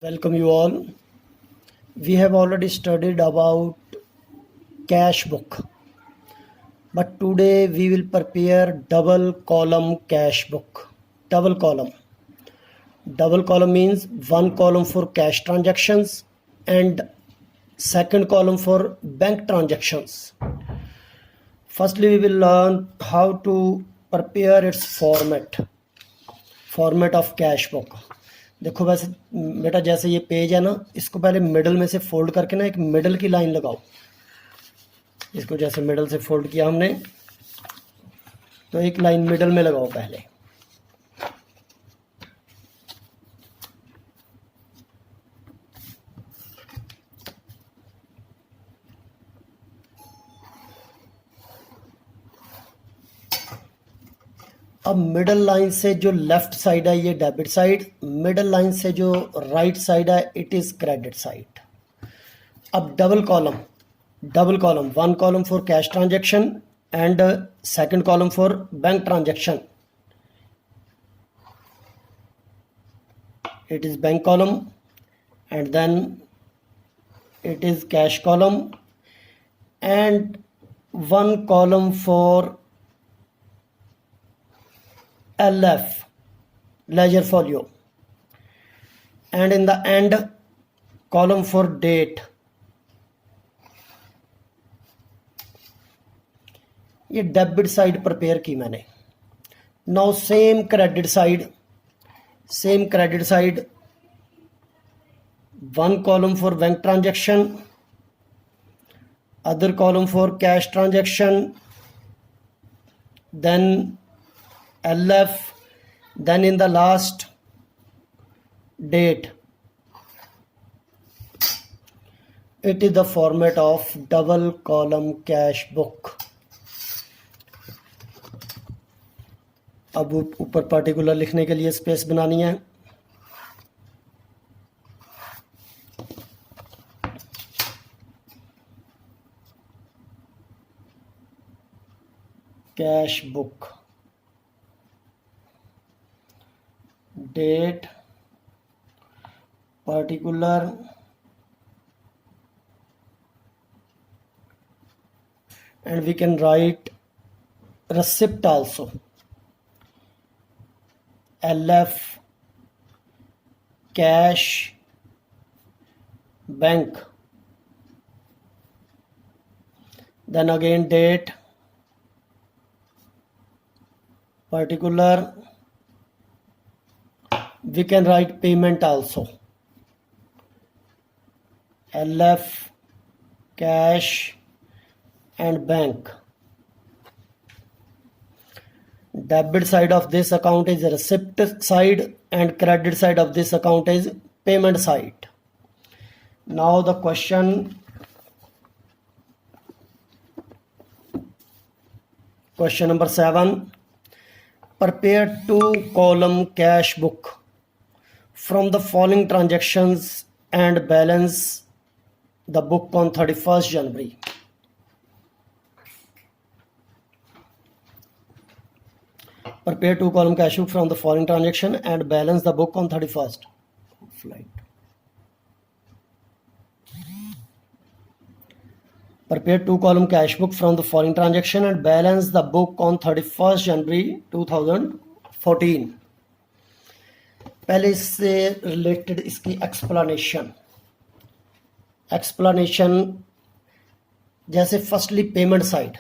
Welcome you all. We have already studied about cash book, but today we will prepare double column cash book. Double column. Double column means one column for cash transactions and second column for bank transactions. Firstly, we will learn how to prepare its format of cash book. देखो वैसे बेटा जैसे ये page है ना, इसको पहले middle में से फोल्ड करके ना एक मिडल की लाइन लगाओ। इसको जैसे मिडल से फोल्ड किया हमने, तो एक लाइन मिडल में लगाओ पहले। अब मिडल लाइन से जो लेफ्ट साइड है ये डेबिट साइड, मिडल लाइन से जो राइट साइड है इट इज क्रेडिट साइड। अब double column, one column for cash transaction and second column for bank transaction. It is bank column and then it is cash column and one column for LF, ledger folio, and in the end column for date. ये debit side prepare की मैंने। Now same credit side, one column for bank transaction, other column for cash transaction, then LF, then in the last date. It is the format of double column cash book. अब ऊपर particular लिखने के लिए space बनानी है। Cash book, date, particular, and we can write receipt also. LF, cash, bank, then again date, particular, we can write payment also. LF, cash and bank. Debit side of this account is receipt side and credit side of this account is payment side. Now the question number 7. Prepare 2-column cash book from the following transactions and balance the book on 31st January. Prepare 2-column cash book from the following transaction and balance the book on 31st. Prepare 2-column cash book from the following transaction and balance the book on 31st January 2014. पहले इससे related इसकी explanation जैसे firstly payment side.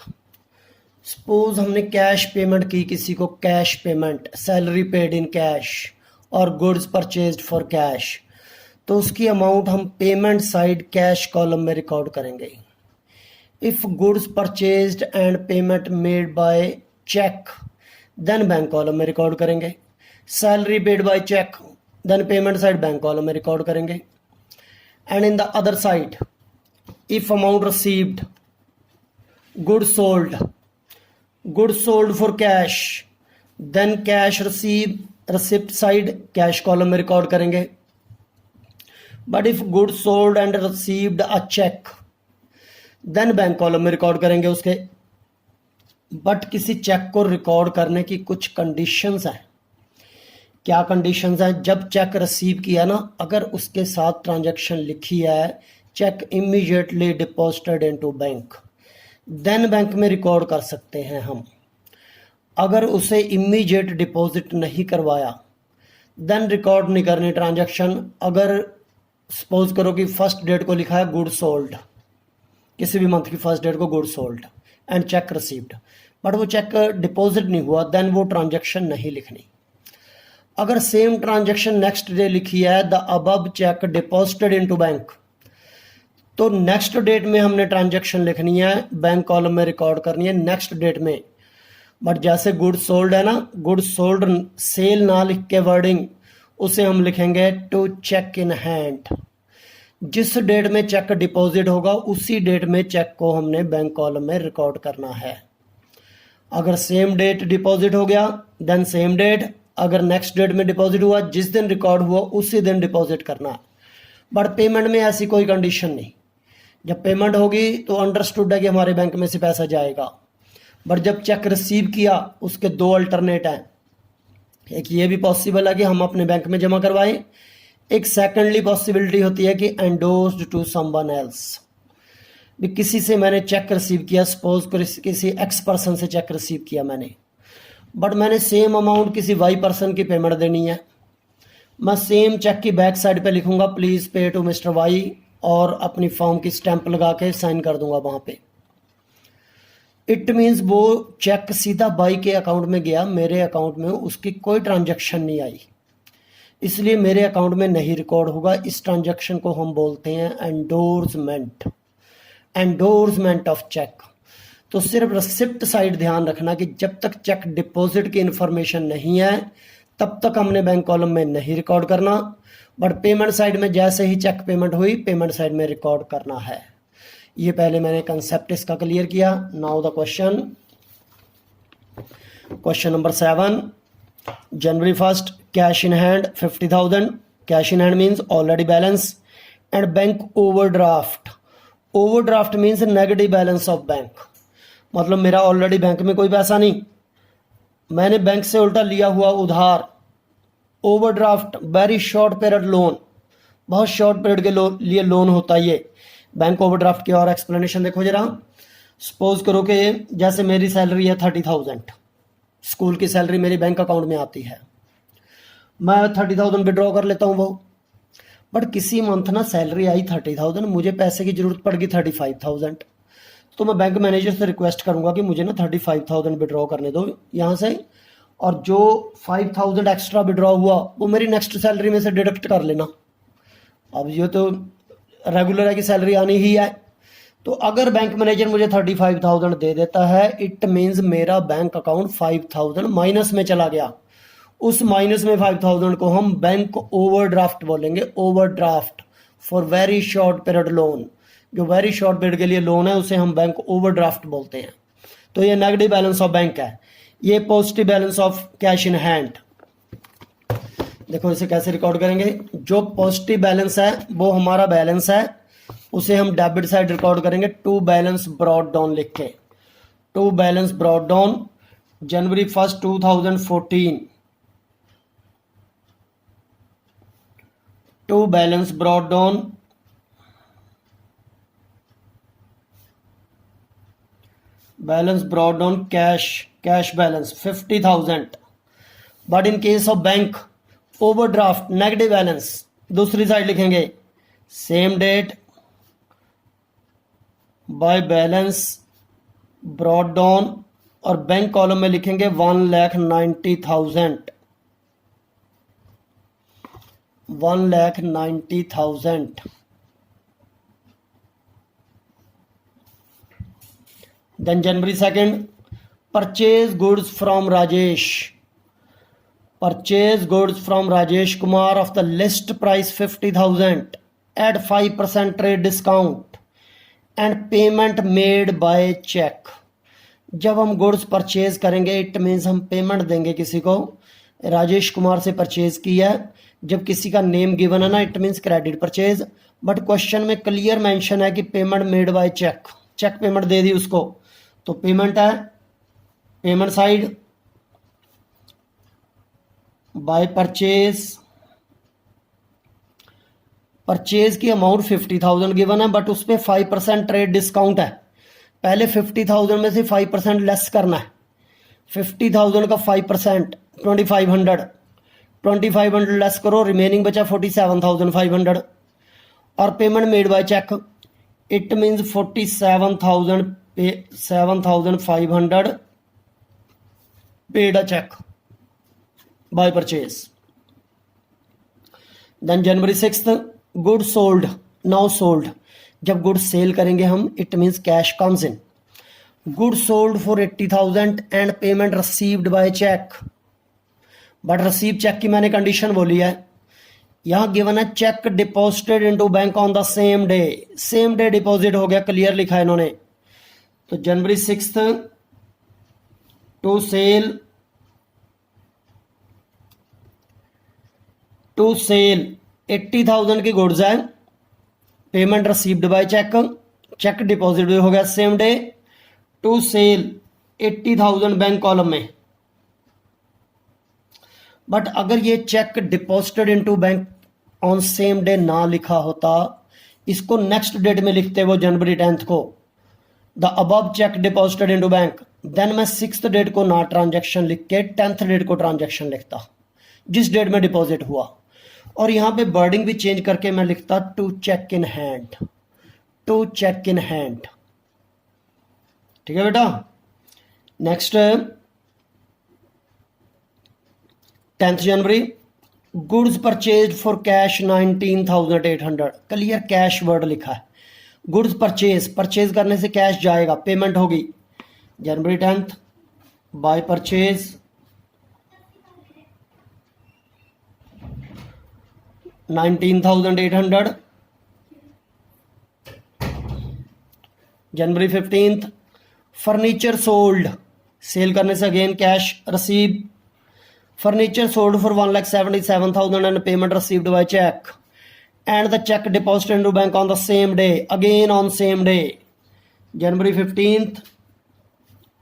Suppose हमने cash payment की किसी को, cash payment, salary paid in cash और goods purchased for cash, तो उसकी अमाउंट हम पेमेंट साइड कैश कॉलम में रिकॉर्ड करेंगे। If goods purchased and payment made by cheque then bank column में रिकॉर्ड करेंगे। Salary paid by cheque then payment side bank column में record करेंगे। And in the other side if amount received, goods sold for cash then cash receipt side cash column में record करेंगे। But if goods sold and received a cheque then bank column में record करेंगे उसके। But किसी check को record करने की कुछ कंडीशंस हैं क्या कंडीशंस हैं? जब चेक रिसीव किया ना, अगर उसके साथ ट्रांजैक्शन लिखी है cheque immediately deposited into bank, then bank में रिकॉर्ड कर सकते हैं हम। अगर उसे इमीडिएट डिपॉजिट नहीं करवाया देन रिकॉर्ड नहीं करनी ट्रांजैक्शन। अगर सपोज करो कि फर्स्ट डेट को लिखा है गुड सोल्ड, किसी भी मंथ की फर्स्ट डेट को good sold and cheque received, but वो चेक डिपॉजिट नहीं हुआ, देन वो ट्रांजैक्शन नहीं लिखनी। अगर सेम ट्रांजैक्शन नेक्स्ट डे लिखी है the above cheque deposited into bank, तो नेक्स्ट डेट में हमने ट्रांजैक्शन लिखनी है, बैंक कॉलम में रिकॉर्ड करनी है नेक्स्ट डेट में। बट जैसे गुड सोल्ड है ना, गुड सोल्ड सेल ना लिख के वर्डिंग, उसे हम लिखेंगे टू चेक इन हैंड। जिस डेट में चेक डिपॉजिट होगा उसी डेट में चेक को हमने बैंक कॉलम में रिकॉर्ड करना है। अगर सेम डेट डिपॉजिट हो गया देन सेम डेट, अगर नेक्स्ट डेट में डिपॉजिट हुआ जिस दिन रिकॉर्ड हुआ उसी दिन डिपॉजिट करना है। बट पेमेंट में ऐसी कोई कंडीशन नहीं, जब पेमेंट होगी तो अंडरस्टूड है कि हमारे बैंक में से पैसा जाएगा। बट जब चेक रिसीव किया उसके दो अल्टरनेट हैं, एक ये भी पॉसिबल है कि हम अपने बैंक में जमा करवाएं, एक सेकेंडली पॉसिबिलिटी होती है कि एंडोर्स्ड टू समवन एल्स, भी किसी से मैंने चेक रिसीव किया, सपोज किसी एक्स पर्सन से चेक रिसीव किया मैंने, बट मैंने सेम अमाउंट किसी वाई पर्सन की पेमेंट देनी है। मैं सेम चेक की बैक साइड पे लिखूंगा प्लीज़ पे टू मिस्टर वाई और अपनी फॉर्म की स्टैंप लगा के साइन कर दूंगा वहाँ पे। इट मीन्स वो चेक सीधा बाई के अकाउंट में गया, मेरे अकाउंट में उसकी कोई ट्रांजैक्शन नहीं आई, इसलिए मेरे अकाउंट में नहीं रिकॉर्ड होगा। इस ट्रांजैक्शन को हम बोलते हैं एंडोर्समेंट, एंडोर्समेंट ऑफ चेक। तो सिर्फ रिसिप्ट साइड ध्यान रखना कि जब तक चेक डिपॉजिट की इंफॉर्मेशन नहीं है तब तक हमने बैंक कॉलम में नहीं रिकॉर्ड करना, बट पेमेंट साइड में जैसे ही चेक पेमेंट हुई पेमेंट साइड में रिकॉर्ड करना है। ये पहले मैंने कंसेप्ट इसका क्लियर किया। Now the question number 7, January 1 cash in hand 50,000, cash in hand means already balance, and bank overdraft, overdraft means negative balance of bank, मतलब मेरा ऑलरेडी बैंक में कोई पैसा नहीं, मैंने बैंक से उल्टा लिया हुआ उधार। Overdraft very short period loan, बहुत शॉर्ट पीरियड के लिए लोन होता है ये। बैंक ओवरड्राफ्ट की और एक्सप्लेनेशन देखो जरा। सपोज करो कि जैसे मेरी सैलरी है 30,000, स्कूल की सैलरी मेरी बैंक अकाउंट में आती है, मैं 30,000 विड्रॉ कर लेता हूँ वो, बट किसी मंथ ना सैलरी आई 30,000, मुझे पैसे की जरूरत पड़ गई 35,000, तो मैं बैंक मैनेजर से रिक्वेस्ट करूंगा कि मुझे ना 35,000 विड्रॉ करने दो यहाँ से, और जो 5,000 एक्स्ट्रा विड्रॉ हुआ वो मेरी नेक्स्ट सैलरी में से डिडक्ट कर लेना। अब ये तो रेगुलर है कि सैलरी आनी ही है, तो अगर बैंक मैनेजर मुझे 35,000 दे देता है इट मीन्स मेरा बैंक अकाउंट 5,000 माइनस में चला गया। उस माइनस में 5,000 को हम बैंक ओवरड्राफ्ट बोलेंगे, overdraft for very short period loan, जो वेरी शॉर्ट पीरियड के लिए लोन है उसे हम बैंक ओवरड्राफ्ट बोलते हैं। तो ये नेगेटिव बैलेंस ऑफ बैंक है, ये positive balance of cash in hand. देखो इसे कैसे रिकॉर्ड करेंगे, जो पॉजिटिव बैलेंस है वो हमारा बैलेंस है, उसे हम डेबिट साइड रिकॉर्ड करेंगे टू बैलेंस ब्रॉट डाउन लिख के, to balance brought down January 1 2014, to balance brought down balance brought down cash balance 50,000, but in case of bank overdraft negative balance, दूसरी साइड लिखेंगे same date by balance brought down, और bank column में लिखेंगे 1,90,000, 1,90,000। Then January 2 purchase goods from Rajesh, purchase goods from Rajesh Kumar of the list price 50,000 at 5% trade discount and payment made by check। जब हम goods purchase करेंगे it means हम payment देंगे किसी को, राजेश कुमार से परचेज किया है, जब किसी का नेम गिवन है ना it means credit purchase, but question में क्लियर मेंशन है कि payment made by cheque, cheque payment दे दी उसको, तो पेमेंट है पेमेंट साइड, बाय परचेज की अमाउंट 50,000 गिवन है, बट उस पर 5% ट्रेड डिस्काउंट है। पहले 50,000 में से 5% लेस करना है। 50,000 का 5% 2,500 लेस करो, रिमेनिंग बचा 47,500। और payment made by cheque, it means 7,500 paid a cheque by purchase. Then January 6th, good sold, now sold. जब गुड सेल करेंगे हम, it means cash comes in. Good sold for 80,000 and payment received by cheque. But receive cheque की मैंने condition बोली है। यहां given है cheque deposited into bank on the same day. Same day deposit हो गया, क्लियर लिखा है इन्होंने। तो January 6th टू सेल 80,000 की गुड्स है, payment received by cheque, cheque deposit हो गया same day. To sell 80,000 bank column में। बट अगर ये cheque deposited into bank on same day ना लिखा होता, इसको नेक्स्ट डेट में लिखते वो January 10th को, the above cheque deposited into bank, then मैं 6th डेट को ना ट्रांजैक्शन लिख के 10th डेट को ट्रांजैक्शन लिखता, जिस डेट में डिपॉजिट हुआ। और यहां पे वर्डिंग भी चेंज करके मैं लिखता to cheque in hand, to cheque in hand. ठीक है बेटा। Next 10th January, goods purchase for cash 19,800। Clear cash word लिखा है। गुड्स परचेज करने से कैश जाएगा, पेमेंट होगी। January 10th, by purchase 19,800। January 15th, furniture sold, sell करने से again cash receive. Furniture sold for 1,77,000 and payment received by cheque and the cheque deposited into bank on the same day, again on same day January 15th।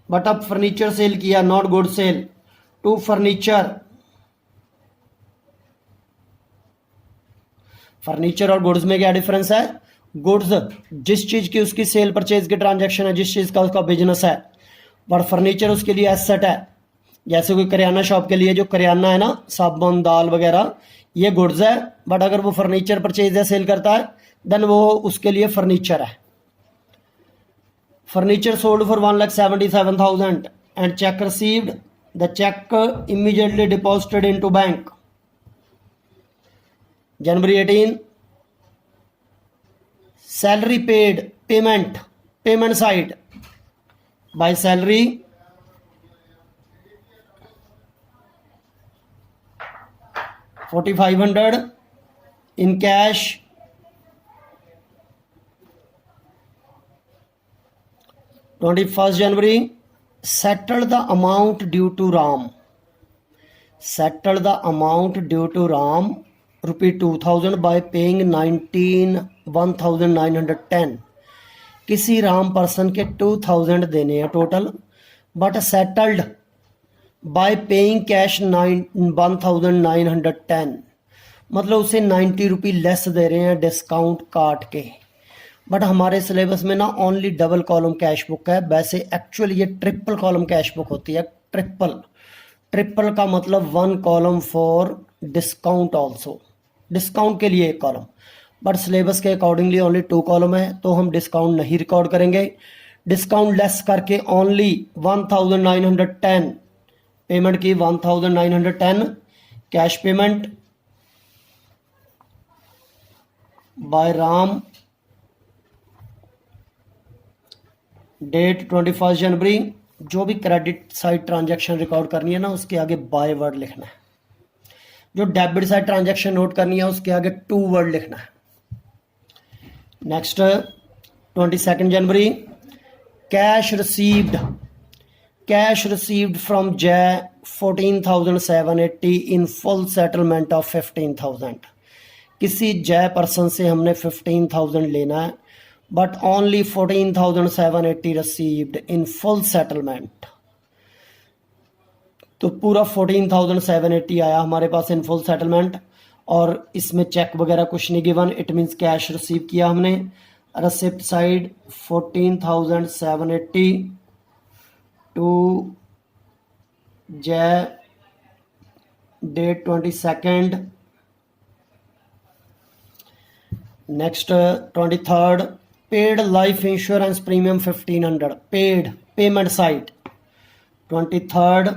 But अब furniture sell किया, not good sell. To furniture, furniture और goods में क्या difference है? Goods जिस चीज की उसकी सेल परचेज की ट्रांजैक्शन है, जिस चीज का उसका बिजनेस है। पर फर्नीचर उसके लिए एसेट है। जैसे कोई करियाना शॉप के लिए जो करियाना है ना, साबुन दाल वगैरह, ये गुड्स है। बट अगर वो फर्नीचर परचेज या सेल करता है, देन वो उसके लिए फर्नीचर है। Furniture sold for 1,77,000 and cheque received, the cheque immediately deposited into bank. January 18, salary paid, payment side by salary 4,500 in cash. 21st January, settle the amount due to Ram. Settle the amount due to Ram ₹2,000 by paying 1,910। किसी Ram person के 2,000 देने हैं total, but settled bye paying cash 1,910, मतलब उसे 90 रुपये less दे रहे हैं discount काट के। बट हमारे सिलेबस में ना only double column cash book है। वैसे एक्चुअली ये ट्रिपल कॉलम कैश बुक होती है। ट्रिपल का मतलब 1 column for discount also, discount के लिए 1 कॉलम। बट सिलेबस के अकॉर्डिंगली ओनली 2 कॉलम है, तो हम डिस्काउंट नहीं रिकॉर्ड करेंगे। डिस्काउंट लेस करके ओनली 1,910 पेमेंट की, 1,910 cash payment by Ram. Date 21st January। जो भी क्रेडिट साइड ट्रांजैक्शन रिकॉर्ड करनी है ना, उसके आगे बाय वर्ड लिखना है। जो डेबिट साइड ट्रांजैक्शन नोट करनी है, उसके आगे टू वर्ड लिखना है। Next 22nd January, cash received from जय 14,780 इन फुल सेटलमेंट ऑफ 15,000। किसी जय पर्सन से हमने 15,000 लेना है, but only 14,780 received in full settlement. तो पूरा 14,780 आया हमारे पास इन फुल सेटलमेंट, और इसमें चेक वगैरह कुछ नहीं given, it means cash receive किया हमने। Receipt side 14,780 to Jay date 22nd, next 23rd, paid life insurance premium 1500, paid payment side 23rd,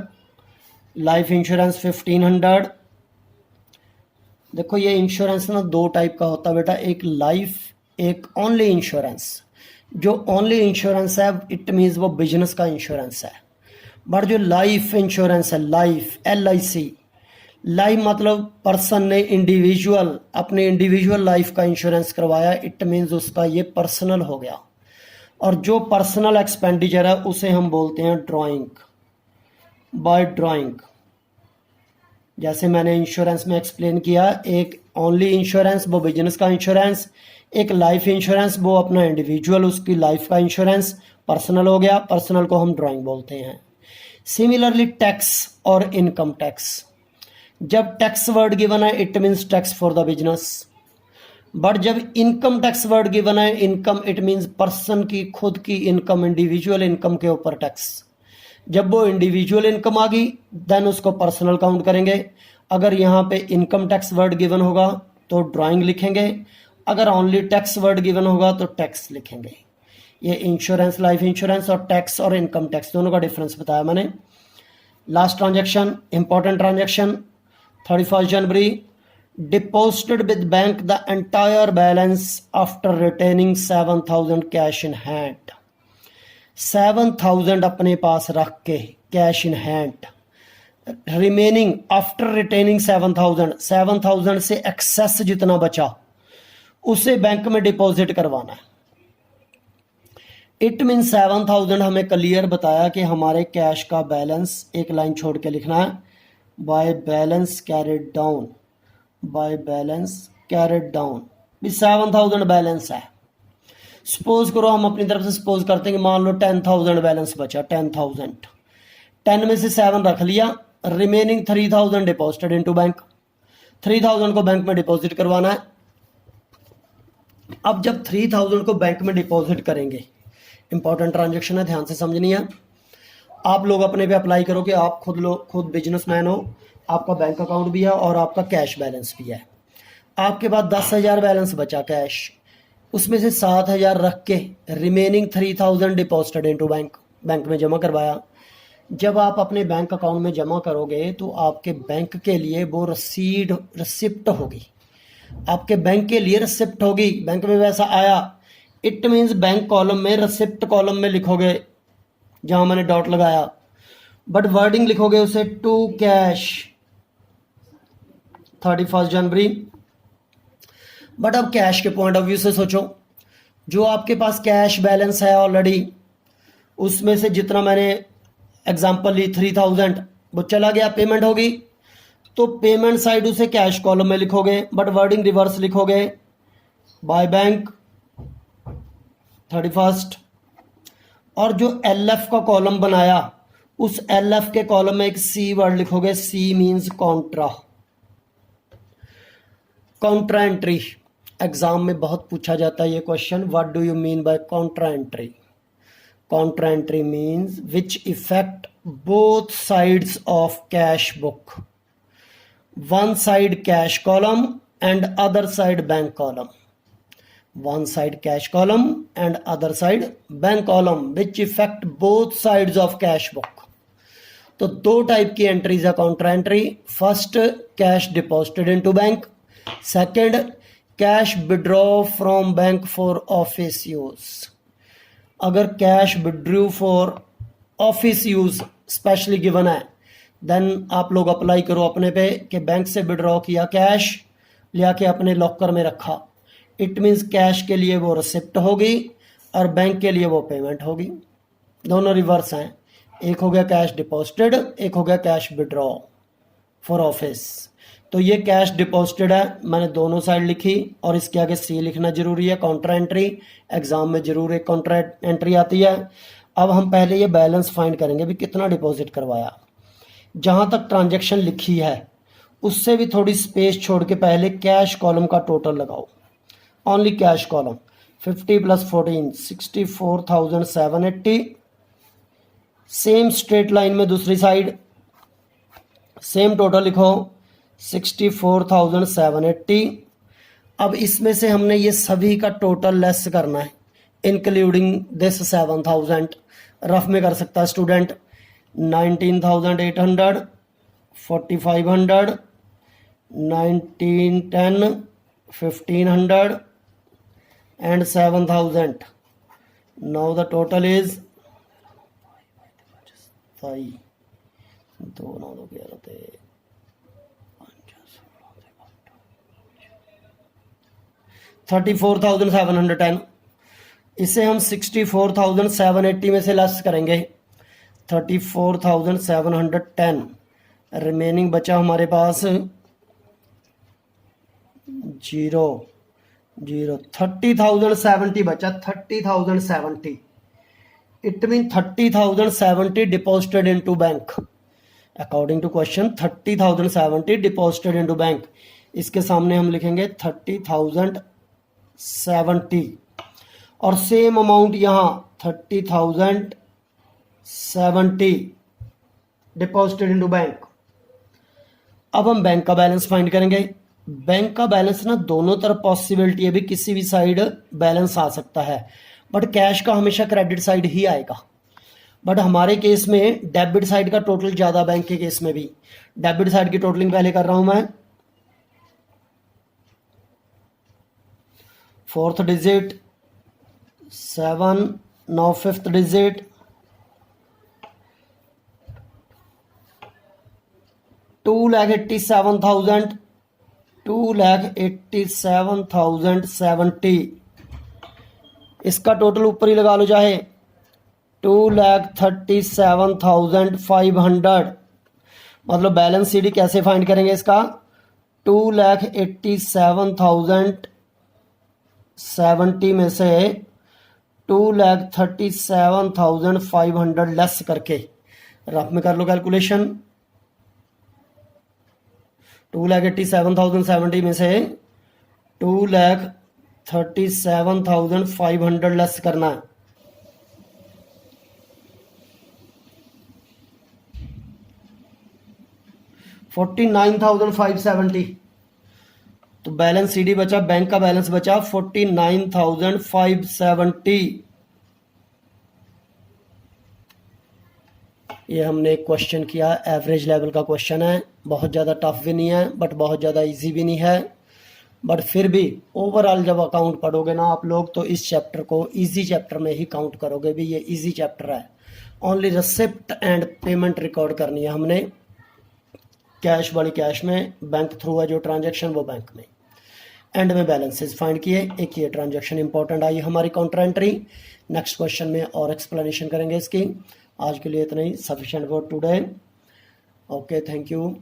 life insurance 1500। देखो ये इंश्योरेंस ना दो टाइप का होता है बेटा, एक लाइफ, एक ओनली इंश्योरेंस। जो ओनली इंश्योरेंस है इट मीन्स वो बिजनेस का इंश्योरेंस है, बट जो लाइफ इंश्योरेंस है, लाइफ LIC, लाइफ मतलब पर्सन ने इंडिविजुअल अपने इंडिविजुअल लाइफ का इंश्योरेंस करवाया, इट मीन्स उसका ये पर्सनल हो गया। और जो पर्सनल एक्सपेंडिचर है उसे हम बोलते हैं ड्राइंग, बाय ड्राइंग। जैसे मैंने इंश्योरेंस में एक्सप्लेन किया, एक ओनली इंश्योरेंस वो बिजनेस का इंश्योरेंस, एक लाइफ इंश्योरेंस वो अपना इंडिविजुअल उसकी लाइफ का इंश्योरेंस पर्सनल हो गया, पर्सनल को हम ड्राइंग बोलते हैं। सिमिलरली टैक्स और इनकम टैक्स, जब टैक्स वर्ड गिवन है it means tax for the business, but जब इनकम टैक्स वर्ड गिवन है, इनकम इट मीन्स पर्सन की खुद की इनकम, इंडिविजुअल इनकम के ऊपर टैक्स। जब वो इंडिविजुअल इनकम आ गई देन उसको पर्सनल काउंट करेंगे। अगर यहाँ पे इनकम टैक्स वर्ड गिवन होगा तो ड्राइंग लिखेंगे, अगर ओनली टैक्स वर्ड गिवन होगा तो टैक्स लिखेंगे। ये इंश्योरेंस, लाइफ इंश्योरेंस और टैक्स और इनकम टैक्स दोनों का डिफरेंस बताया मैंने। Last transaction, important transaction, 31st January, deposited with bank the entire balance after retaining 7,000 cash in hand. 7,000 अपने पास रख के cash in hand, remaining after retaining 7,000 से एक्सेस जितना बचा उसे बैंक में डिपॉजिट करवाना है। इट मीन 7,000 हमें क्लियर बताया कि हमारे कैश का बैलेंस, एक लाइन छोड़ के लिखना है, by balance carried down, by balance carried down, 7,000 balance है। सपोज करो हम अपनी तरफ से सपोज करते हैं कि मान लो 10,000 बैलेंस बचा, 10,000, 10 में से 7 रख लिया, रिमेनिंग 3,000 डिपॉजिटेड इनटू बैंक, 3,000 को बैंक में डिपॉजिट करवाना है। अब जब 3,000 को बैंक में डिपॉजिट करेंगे, इंपॉर्टेंट ट्रांजैक्शन है, ध्यान से समझनी है। आप लोग अपने पे अप्लाई करो कि आप खुद बिजनेसमैन हो, आपका बैंक अकाउंट भी है और आपका कैश बैलेंस भी है। आपके पास 10,000 बैलेंस बचा कैश, उसमें से 7,000 रख के remaining 3,000 deposited into bank, bank में जमा करवाया। जब आप अपने बैंक अकाउंट में जमा करोगे तो आपके बैंक के लिए वो रिसिप्ट होगी, आपके बैंक के लिए रिसिप्ट होगी, बैंक में वैसा आया, इट मीन्स बैंक कॉलम में, रिसिप्ट कॉलम में लिखोगे जहां मैंने डॉट लगाया, बट वर्डिंग लिखोगे उसे to cash 31st January. But अब कैश के पॉइंट ऑफ व्यू से सोचो, जो आपके पास कैश बैलेंस है ऑलरेडी, उसमें से जितना मैंने एग्जांपल ली 3,000 वो चला गया, पेमेंट होगी, तो पेमेंट साइड उसे कैश कॉलम में लिखोगे, बट वर्डिंग रिवर्स लिखोगे, बाय बैंक 31st। और जो LF का कॉलम बनाया उस LF के कॉलम में एक C वर्ड लिखोगे, C means Contra, Contra entry. Exam में बहुत पूछा जाता है ये question, what do you mean by Contra entry? Contra entry means which effect both sides of cash book, one side cash column and other side bank column, one side cash column and other side bank column, which effect both sides of cash book. तो दो type की entries है Contra entry, first cash deposited into bank, second cash withdraw from bank for office use. अगर cash withdrew for office use specially given है then आप लोग apply करो अपने पे कि बैंक से विड्रॉ किया कैश, लिया के अपने लॉकर में रखा, इट मीन्स कैश के लिए वो रिसिप्ट होगी और बैंक के लिए वो पेमेंट होगी। दोनों रिवर्स हैं, एक हो गया कैश डिपॉजिटेड, एक हो गया कैश विड्रॉ फॉर ऑफिस। तो ये कैश डिपॉजिटेड है, मैंने दोनों साइड लिखी और इसके आगे C लिखना जरूरी है, कॉन्ट्रा एंट्री। एग्जाम में जरूर एक कॉन्ट्रा एंट्री आती है। अब हम पहले ये बैलेंस फाइंड करेंगे भी कितना डिपॉजिट करवाया। जहाँ तक ट्रांजैक्शन लिखी है उससे भी थोड़ी स्पेस छोड़ के पहले कैश कॉलम का टोटल लगाओ, only cash column. 50 + 14 64,780। Same straight line में दूसरी साइड सेम टोटल लिखो 64,780। अब इसमें से हमने ये सभी का टोटल लेस करना है इंक्लूडिंग दिस 7,000। रफ में कर सकता है student 19,800, 4,500, 1910, 1,500 and 7,000. Now the total is 34,710। इसे हम 64,780 में से लेस करेंगे 34,710। रिमेनिंग बचा हमारे पास 30,070 बचा 30,070। It mean 30,070 deposited into bank. According to question 30,070 deposited into bank. इसके सामने हम लिखेंगे 30,070 और सेम अमाउंट यहाँ 30,070 डिपॉजिटेड इनटू बैंक। अब हम बैंक का बैलेंस फाइंड करेंगे। बैंक का बैलेंस ना दोनों तरफ पॉसिबिलिटी है भी, किसी भी साइड बैलेंस आ सकता है, बट कैश का हमेशा क्रेडिट साइड ही आएगा। बट हमारे केस में डेबिट साइड का टोटल ज़्यादा, बैंक के केस में भी। डेबिट साइड की टोटलिंग पहले कर रहा हूं मैं। 4th digit 7, now 5th digit 2,87,000, 2,87,070। इसका टोटल ऊपर ही लगा लो चाहे 2,37,500। मतलब बैलेंस सीडी कैसे फाइंड करेंगे इसका 2,87,070 में से 2,37,500 लेस करके रफ में कर लो कैलकुलेशन। 2,87,070 में से 2,37,500 लेस करना है। $49,570। तो बैलेंस सीडी बचा, बैंक का बैलेंस बचा 49,570। ये हमने एक क्वेश्चन किया, एवरेज लेवल का क्वेश्चन है, बहुत ज़्यादा टफ भी नहीं है बट बहुत ज़्यादा इजी भी नहीं है। बट फिर भी ओवरऑल जब अकाउंट पढ़ोगे ना आप लोग तो इस चैप्टर को इजी चैप्टर में ही काउंट करोगे भी, ये इजी चैप्टर है। Only receipt and payment record करनी है हमने। कैश वाली कैश में, बैंक थ्रू है जो ट्रांजैक्शन वो बैंक में। एंड में बैलेंसेस फाइंड किए। एक ये ट्रांजैक्शन इंपॉर्टेंट आई हमारी काउंटर एंट्री। नेक्स्ट क्वेश्चन में और एक्सप्लेनेशन करेंगे इसकी। आज के लिए इतना ही, sufficient for today. Okay, thank you.